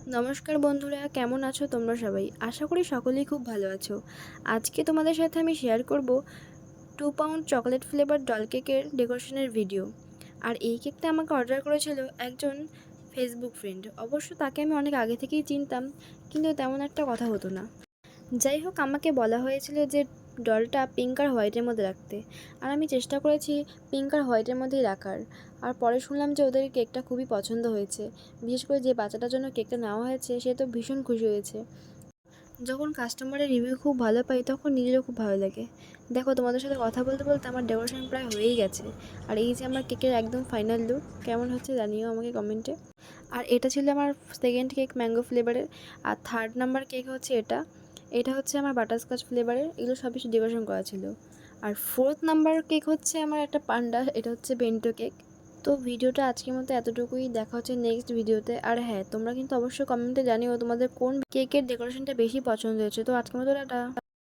নমস্কার বন্ধুরা, কেমন আছো তোমরা সবাই? আশা করি সকলেই খুব ভালো আছো। আজকে তোমাদের সাথে আমি শেয়ার করব 2 পাউন্ড চকলেট ফ্লেভার ডল কেকের ডেকোরেশনের ভিডিও। আর এই কেকটা আমাকে অর্ডার করেছিল একজন ফেসবুক ফ্রেন্ড। অবশ্য তাকে আমি অনেক আগে থেকেই চিনতাম, কিন্তু তেমন একটা কথা হতো না। যাই হোক, আমাকে বলা হয়েছিল যে ডলটা পিঙ্ক আর হোয়াইটের মধ্যে রাখতে, আর আমি চেষ্টা করেছি পিঙ্ক আর হোয়াইটের মধ্যেই রাখার। আর পরে শুনলাম যে ওদের কেকটা খুবই পছন্দ হয়েছে, বিশেষ করে যে বাচ্চাটার জন্য কেকটা নেওয়া হয়েছে সে তো ভীষণ খুশি হয়েছে। যখন কাস্টমারের রিভিউ খুব ভালো পাই তখন নিজেরও খুব ভালো লাগে। দেখো, তোমাদের সাথে কথা বলতে বলতে আমার ডেকোরেশন প্রায় হয়েই গেছে। আর এই যে আমার কেকের একদম ফাইনাল লুক, কেমন হচ্ছে জানিও আমাকে কমেন্টে। আর এটা ছিল আমার সেকেন্ড কেক ম্যাঙ্গো ফ্লেভারের। আর থার্ড নাম্বার কেক হচ্ছে এটা। এটা হচ্ছে আমার বাটারস্কচ ফ্লেভারের। এগুলো সব কিছু ডেকোরেশন করা ছিল। আর ফোর্থ নাম্বার কেক হচ্ছে আমার একটা পান্ডা, এটা হচ্ছে বেন্টো কেক। তো ভিডিওটা আজকের মতো এতটুকুই, দেখা হচ্ছে নেক্সট ভিডিওতে। আর হ্যাঁ, তোমরা কিন্তু অবশ্যই কমেন্টে জানিও তোমাদের কোন কেকের ডেকোরেশনটা বেশি পছন্দ হয়েছে। তো আজকের মতো টাটা।